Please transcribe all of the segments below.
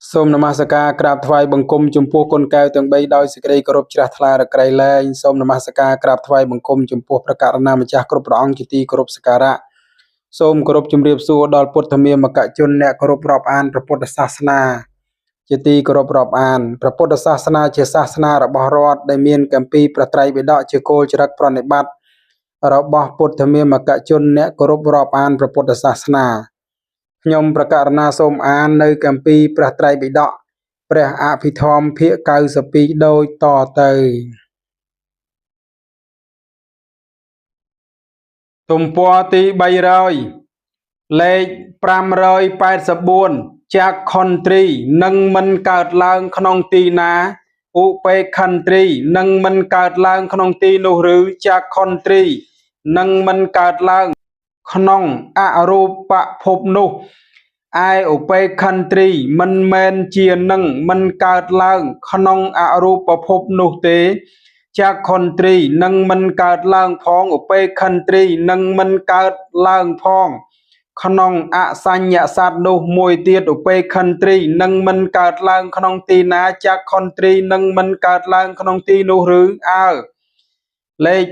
សូមនមស្ការក្រាបថ្វាយបង្គំចំពោះគុណកែវទាំង3ដោយសេចក្តីគោរពជ្រះថ្លារក្រៃលែងសូមនមស្ការក្រាបថ្វាយបង្គំចំពោះព្រះករុណាម្ចាស់គ្រប់ព្រះអង្គជាទីគោរពសក្ការៈសូមគោរពជម្រាបសួរដល់ពុទ្ធមាមកជនអ្នកគោរពរាប់អានព្រះពុទ្ធសាសនាជាទីគោរពរាប់អានព្រះពុទ្ធសាសនាជាសាសនារបស់រដ្ឋដែលមានគម្ពីរព្រះត្រៃបិដកជាគោលចរិតប្រណិប័តរបស់ពុទ្ធមាមកជនអ្នកគោរពរាប់អានព្រះពុទ្ធសាសនាខ្ញុំប្រកាសណាសូមអាននៅគម្ពីរព្រះត្រៃបិដកព្រះអភិធម្មភាគ92ដូចតទៅទំព័រទី300លេខ584ចាក់ខុនត្រីនឹងមិនកើតឡើងក្នុងទីណាឧបេខន្ត្រីនឹងមិនកើតឡើងក្នុងទីនោះឬចាក់ខុនត្រីនឹងមិនកើតឡើងក្នុងអរូបភពនោះឯឧបេខន្ត្រីមិនមែនជានឹងមិនកើតឡើងក្នុងអរូបភពនោះទេចាក់ខុនត្រីនឹងមិនកើតឡើងផងឧបេខន្ត្រីនឹងមិនកើតឡើងផងក្នុងអសញ្ញសត្វនោះមួយទៀតឧបេខន្ត្រីនឹងមិនកើតឡើងក្នុងទីណាចាក់ខុនត្រីនឹងមិនកើតឡើងក្នុងទីនោះឬអើលេខ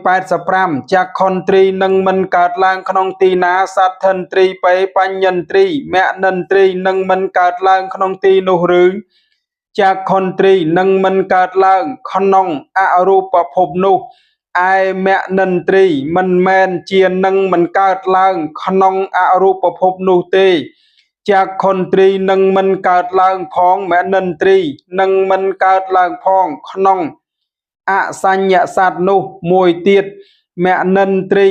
585ចាក់ខុនត្រីនឹងមិនកើតឡើងក្នុងទីណាសត្ថិនត្រីបេបញ្ញន្ត្រីមនិន្ត្រីនឹងមិនកើតឡើងក្នុងទីនោះឬចាក់ខុនត្រីនឹងមិនកើតឡើងក្នុងអរូបភពនោះឯមនិន្ត្រីមិនមែនជានឹងមិនកើតឡើងក្នុងអរូបភពនោះទេចាក់ខុនត្រីនឹងមិនកើតឡើងផងមនិន្ត្រីនឹងមិនកើតឡើងផងក្នុងអសញ្ញសត្វនោះមួយទៀតមនិន្ត្រី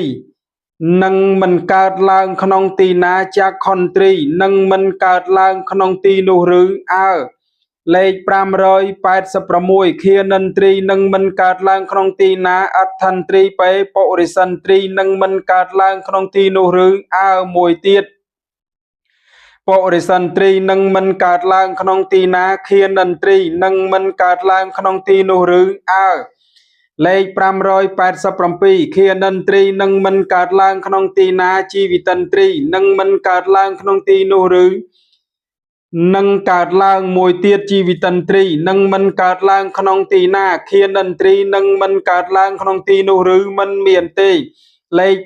នឹងមិនកើតឡើងក្នុងទីណាចាក់ខុនត្រីនឹងមិនកើតឡើងក្នុងទីនោះឬអើលេខ586ឃានិន្ត្រីនឹងមិនកើតឡើងក្នុងទីណាអដ្ឋន្ត្រីបេពុរិសន្ត្រីនឹងមិនកើតឡើងក្នុងទីនោះឬអើមួយទៀតពុរិសន្ត្រីនឹងមិនកើតឡើងក្នុងទីណាឃានិន្ត្រីនឹងមិនកើតឡើងក្នុងទីនោះឬអើលេខ587ឃានិន្ត្រីនឹងមិនកើតឡើងក្នុងទីណាជីវិតិន្ត្រីនឹងមិនកើតឡើងក្នុងទីនោះឬនឹងកើតឡើងមួយទៀតជីវិតិន្ត្រីនឹងមិនកើតឡើងក្នុងទីណាឃានិន្ត្រីនឹងមិនកើតឡើងក្នុងទីនោះឬមិនមានទេលេខ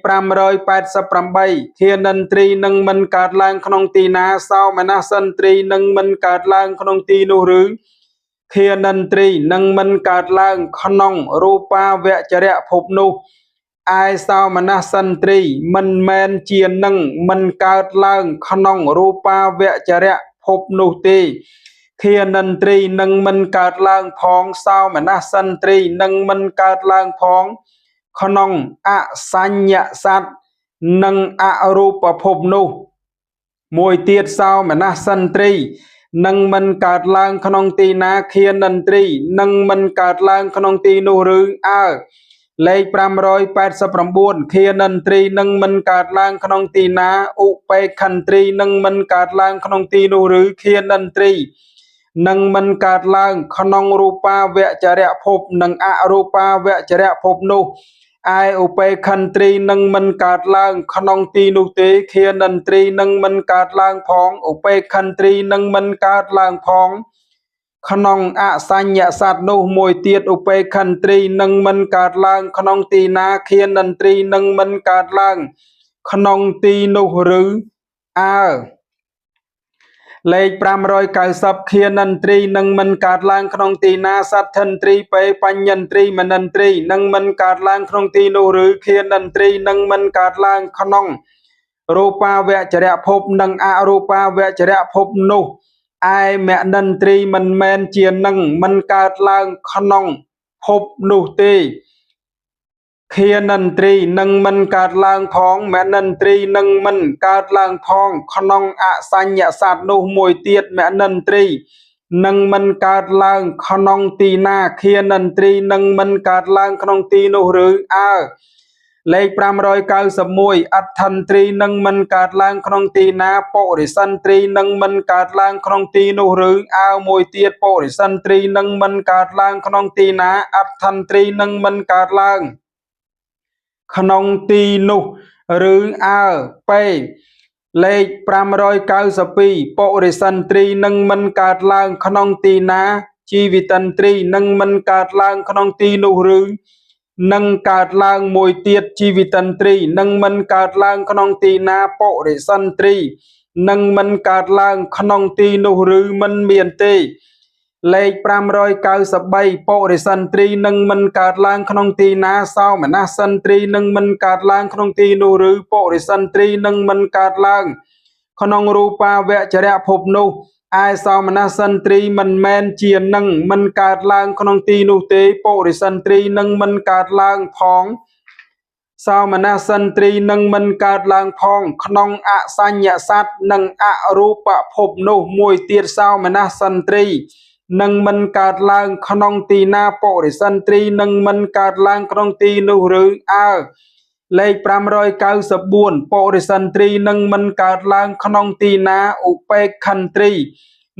588ឃានិន្ត្រីនឹងមិនកើតឡើងក្នុងទីណាសោមនស្សន្ត្រីនឹងមិនកើតឡើងក្នុងទីនោះឬឃានិន្ត្រីនឹងមិនកើតឡើងក្នុងរូបាវចរៈភពនោះឯសោមនស្សន្ត្រីមិនមែនជានឹងមិនកើតឡើងក្នុងរូបាវចរៈភពនោះទេឃានិន្ត្រីនឹងមិនកើតឡើងផងសោមនស្សន្ត្រីនឹងមិនកើតឡើងផងក្នុងអសញ្ញសត្វនិងអរូបភពនោះមួយទៀតសោមនស្សន្ត្រីនឹងមិនកើតឡើងក្នុងទីណាឃានិន្ត្រីនឹងមិនកើតឡើងក្នុងទីនោះឬអើលេខ589ឃានិន្ត្រីនឹងមិនកើតឡើងក្នុងទីណាឧបេខន្ត្រីនឹងមិនកើតឡើងក្នុងទីនោះឬឃានិន្ត្រីនឹងមិនកើតឡើងក្នុងរូបាវចរៈភពនិងអរូបាវចរៈភពនោះឯឧបេខន្ត្រីនឹងមិនកើតឡើងក្នុងទីនោះទេឃានិន្ត្រីនឹងមិនកើតឡើងផងឧបេខន្ត្រីនឹងមិនកើតឡើងផងក្នុងអសញ្ញសត្វនោះមួយទៀតឧបេខន្ត្រីនឹងមិនកើតឡើងក្នុងទីណាឃានិន្ត្រីនឹងមិនកើតឡើងក្នុងទីនោះឬអើលេខ590ឃានិន្ត្រីនឹងមិនកើតឡើងក្នុងទីណាសត្ថិន្ត្រីបេបញ្ញន្ត្រីមនិន្ត្រីនឹងមិនកើតឡើងក្នុងទីនោះឬឃានិន្ត្រីនឹងមិនកើតឡើងក្នុងរូបាវចរៈភពនិងអរូបាវចរៈភពនោះឯមនិន្ត្រីមិនមែនជានឹងមិនកើតឡើងក្នុងភពនោះទេឃានិន្ត្រីនឹងមិនកើតឡើងផងមនិន្ត្រីនឹងមិនកើតឡើងផងក្នុងអសញ្ញសត្វនោះមួយទៀតមនិន្ត្រីនឹងមិនកើតឡើងក្នុងទីណាឃានិន្ត្រីនឹងមិនកើតឡើងក្នុងទីនោះឬអើលេខ591អដ្ឋន្ត្រីនឹងមិនកើតឡើងក្នុងទីណាពុរិសន្ត្រីនឹងមិនកើតឡើងក្នុងទីនោះឬអើមួយទៀតពុរិសន្ត្រីនឹងមិនកើតឡើងក្នុងទីណាអដ្ឋន្ត្រីនឹងមិនកើតឡើងក្នុងទីនោះឬអើពេ លេខ592បរិសន្ទ្រីនឹងមិនកើតឡើងក្នុងទីណាជីវិតន្ទ្រីនឹងមិនកើតឡើងក្នុងទីនោះឬនឹងកើតឡើងមួយទៀតជីវិតន្ទ្រីនឹងមិនកើតឡើងក្នុងទីណាបរិសន្ទ្រីនឹងមិនកើតឡើងក្នុងទីនោះឬមិនមានទេលេខ593បរិសន្ទ្រីនឹងមិនកើតឡើងក្នុងទីណាសោមនស្សន្ទ្រីនឹងមិនកើតឡើងក្នុងទីនោះឬបរិសន្ទ្រីនឹងមិនកើតឡើងក្នុងរូបាវចរៈភពនោះឯសោមនស្សន្ទ្រីមិនមែនជានឹងមិនកើតឡើងក្នុងទីនោះទេបរិសន្ទ្រីនឹងមិនកើតឡើងផងសោមនស្សន្ទ្រីនឹងមិនកើតឡើងផងក្នុងអសញ្ញសត្វនិងអរូបភពនោះមួយទៀតសោមនស្សន្ទ្រីនឹងមិនកើតឡើងក្នុងទីណាបរិសន្ទ្រីនឹងមិនកើតឡើងក្នុងទីនោះឬអើលេខ594បរិសន្ទ្រីនឹងមិនកើតឡើងក្នុងទីណាឧបេក្ខន្ទ្រី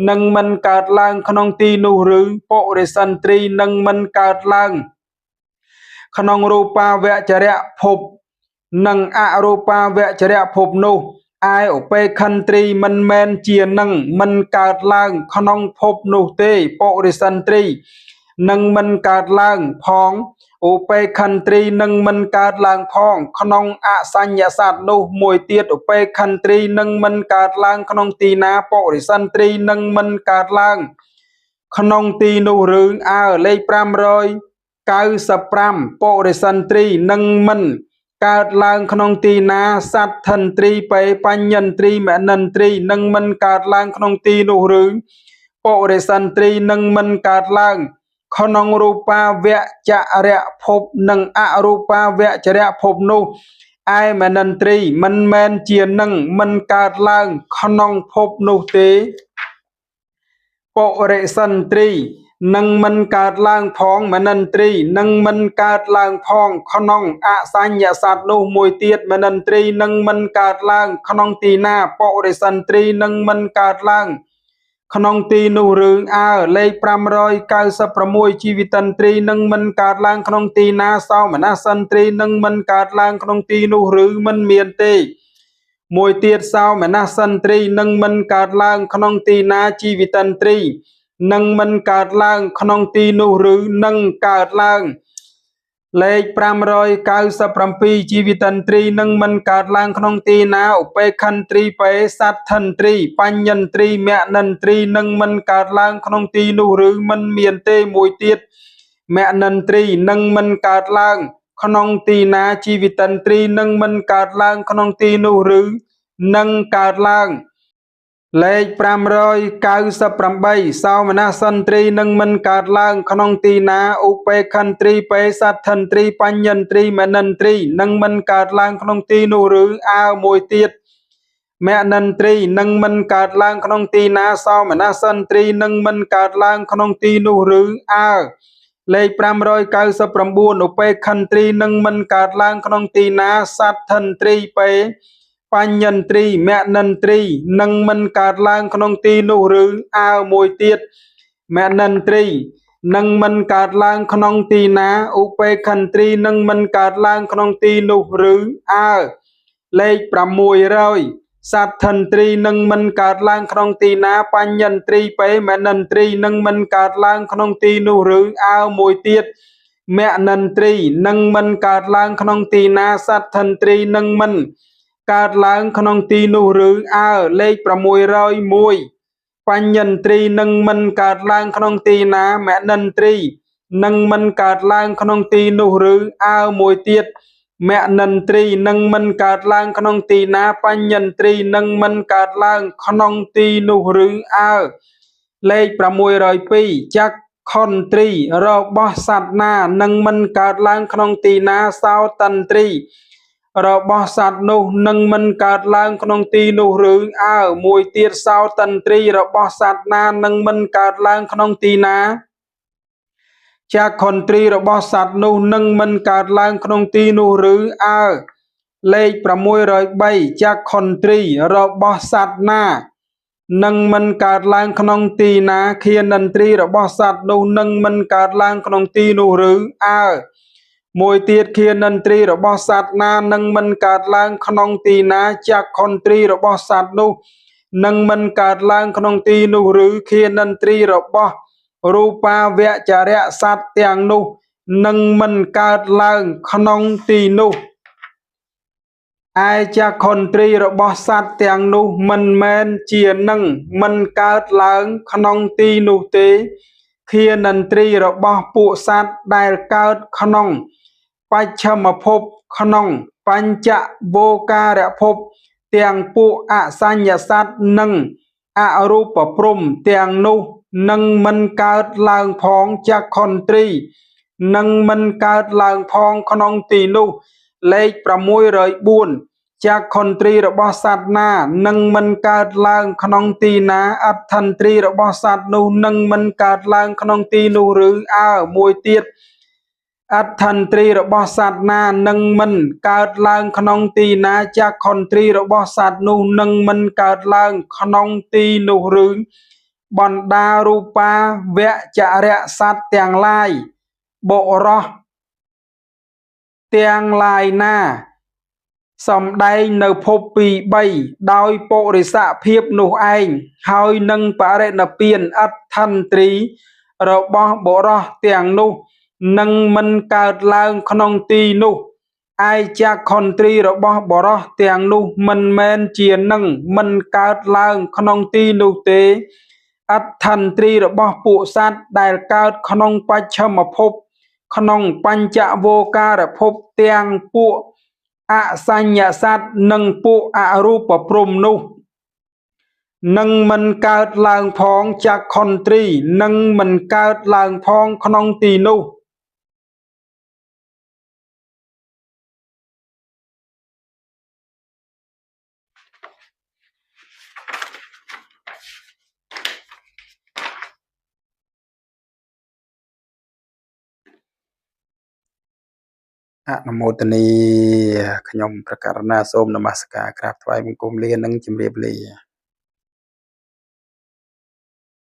នឹងមិនកើតឡើងក្នុងទីនោះឬបរិសន្ទ្រីនឹងមិនកើតឡើងក្នុងរូបាវចរៈភពនិងអរូបាវចរៈភពនោះឯឧបេក្ខន្ទ្រីមិនមែនជានឹងមិនកើតឡើងក្នុងភពនោះទេបរិសន្ទ្រីនឹងមិនកើតឡើងផងឧបេក្ខន្ទ្រីនឹងមិនកើតឡើងផងក្នុងអសញ្ញសត្វនោះមួយទៀតឧបេក្ខន្ទ្រីនឹងមិនកើតឡើងក្នុងទីណាបរិសន្ទ្រីនឹងមិនកើតឡើងក្នុងទីនោះរឿងអើលេខ595បរិសន្ទ្រីនឹងមិនកើតឡើងក្នុងទីណាសត្វថន្ទ្រីបេបញ្ញន្ទ្រីមនន្ទ្រីនឹងមិនកើតឡើងក្នុងទីនោះឬបរិសន្ទ្រីនឹងមិនកើតឡើងក្នុងរូបាវចរៈភពនិងអរូបាវចរៈភពនោះឯមនន្ទ្រីមិនមែនជានឹងមិនកើតឡើងក្នុងភពនោះទេបរិសន្ទ្រីនឹងមិនកើតឡើងផងមនន្ទ្រីនឹងមិនកើតឡើងផងក្នុងអសញ្ញសត្វនោះមួយទៀតមនន្ទ្រីនឹងមិនកើតឡើងក្នុងទីណាបរិសន្ទ្រីនឹងមិនកើតឡើងក្នុងទីនោះរឿងអើលេខ596ជីវិតន្ទ្រីនឹងមិនកើតឡើងក្នុងទីណាសោមនស្សន្ទ្រីនឹងមិនកើតឡើងក្នុងទីនោះឬមិនមានទេមួយទៀតសោមនស្សន្ទ្រីនឹងមិនកើតឡើងក្នុងទីណាជីវិតន្ទ្រីនឹងមិនកើតឡើងក្នុងទីនោះឬនឹងកើតឡើងលេខ597ជីវិតន្ទ្រីនឹងមិនកើតឡើងក្នុងទីណាឧបេក្ខន្ទ្រីបេសត្វថន្ទ្រីបញ្ញន្ទ្រីមនន្ទ្រីនឹងមិនកើតឡើងក្នុងទីនោះឬមិនមានទេមួយទៀតមនន្ទ្រីនឹងមិនកើតឡើងក្នុងទីណាជីវិតន្ទ្រីនឹងមិនកើតឡើងក្នុងទីនោះឬនឹងកើតឡើងលេខ598សោមនស្សន្ទ្រីនឹងមិនកើតឡើងក្នុងទីណាឧបេក្ខន្ទ្រីបេសត្វថន្ទ្រីបញ្ញន្ទ្រីមនន្ទ្រីនឹងមិនកើតឡើងក្នុងទីនោះឬអើមួយទៀតមនន្ទ្រីនឹងមិនកើតឡើងក្នុងទីណាសោមនស្សន្ទ្រីនឹងមិនកើតឡើងក្នុងទីនោះឬអើលេខ599ឧបេក្ខន្ទ្រីនឹងមិនកើតឡើងក្នុងទីណាសត្វថន្ទ្រីបេបញ្ញន្ទ្រីមនន្ទ្រីនឹងមិនកើតឡើងក្នុងទីនោះឬអើមួយទៀតមនន្ទ្រីនឹងមិនកើតឡើងក្នុងទីណាឧបេក្ខន្ទ្រីនឹងមិនកើតឡើងក្នុងទីនោះឬអើលេខ600សត្វថន្ទ្រីនឹងមិនកើតឡើងក្នុងទីណាបញ្ញន្ទ្រីបេមនន្ទ្រីនឹងមិនកើតឡើងក្នុងទីនោះឬអើមួយទៀតមនន្ទ្រីនឹងមិនកើតឡើងក្នុងទីណាសត្វថន្ទ្រីនឹងមិនកើតឡើងក្នុងទីនោះឬអើលេខ601បញ្ញន្ទ្រីនឹងមិនកើតឡើងក្នុងទីណាមនន្ទ្រីនឹងមិនកើតឡើងក្នុងទីនោះឬអើមួយទៀតមនន្ទ្រីនឹងមិនកើតឡើងក្នុងទីណាបញ្ញន្ទ្រីនឹងមិនកើតឡើងក្នុងទីនោះឬអើលេខ602ចក្ខន្ទ្រីរបស់សត្វណានឹងមិនកើតឡើងក្នុងទីណាសោតន្ទ្រីរបស់សត្វនោះនឹងមិនកើតឡើងក្នុងទីនោះឬអើមួយទៀតសោតន្ទ្រីរបស់សត្វណានឹងមិនកើតឡើងក្នុងទីណាចក្ខន្ទ្រីរបស់សត្វនោះនឹងមិនកើតឡើងក្នុងទីនោះឬអើលេខ603ចក្ខន្ទ្រីរបស់សត្វណានឹងមិនកើតឡើងក្នុងទីណាឃានន្ទ្រីរបស់សត្វនោះនឹងមិនកើតឡើងក្នុងទីនោះឬអើ មួយទៀតឃានន្ត្រីរបស់សត្វណានឹងមិនកើតឡើងក្នុងទីណាចក្ខុន្ទ្រីរបស់សត្វនោះនឹងមិនកើតឡើងក្នុងទីនោះឬឃានន្ត្រីរបស់រូបាវចរៈសត្វទាំងនោះនឹងមិនកើតឡើងក្នុងទីនោះឯចក្ខុន្ទ្រីរបស់សត្វទាំងនោះមិនមែនជានឹងមិនកើតឡើងក្នុងទីនោះទេឃានន្ត្រីរបស់ពួកសត្វដែលកើតក្នុងបច្ឆមភពក្នុងបញ្ចវោការភពទាំងពួកអសញ្ញសត្វនិងអរូបព្រំទាំងនោះនឹងមិនកើតឡើងផងចក្ខុន្ទ្រីនឹងមិនកើតឡើងផងក្នុងទីនោះលេខ604ចក្ខុន្ទ្រីរបស់សត្វណានឹងមិនកើតឡើងក្នុងទីណាអដ្ឋន្ទ្រីរបស់សត្វនោះនឹងមិនកើតឡើងក្នុងទីនោះឬមួយទៀតអដ្ឋន្ទ្រីរបស់សត្វណានឹងមិនកើតឡើងក្នុងទីណាចក្ខុន្ទ្រីរបស់សត្វនោះនឹងមិនកើតឡើងក្នុងទីនោះឬបណ្ដារូបាវចរៈសត្វទាំងឡាយបុរសទាំងឡាយណាសំដែងនៅភពពី3ដោយបរិស័ភាពនោះឯងហើយនឹងបរិណិព្វានអដ្ឋន្ទ្រីរបស់បុរសទាំងនោះនឹងមិនកើតឡើងក្នុងទីនោះឯចក្ខុន្ទ្រីរបស់បុរសទាំងនោះមិនមែនជានឹងមិនកើតឡើងក្នុងទីនោះទេអដ្ឋន្ទ្រីរបស់ពួកសត្វដែលកើតក្នុងបច្ឆមភពក្នុងបញ្ចវោការភពទាំងពួកអសញ្ញសត្វនិងពួកអរូបព្រំនោះនឹងមិនកើតឡើងផងចក្ខុន្ទ្រីនឹងមិនកើតឡើងផងក្នុងទីនោះអនុមោទនីខ្ញុំប្រកាសណាសូមនមស្ការក្រាបថ្វាយបង្គំលានិងជម្រាបលា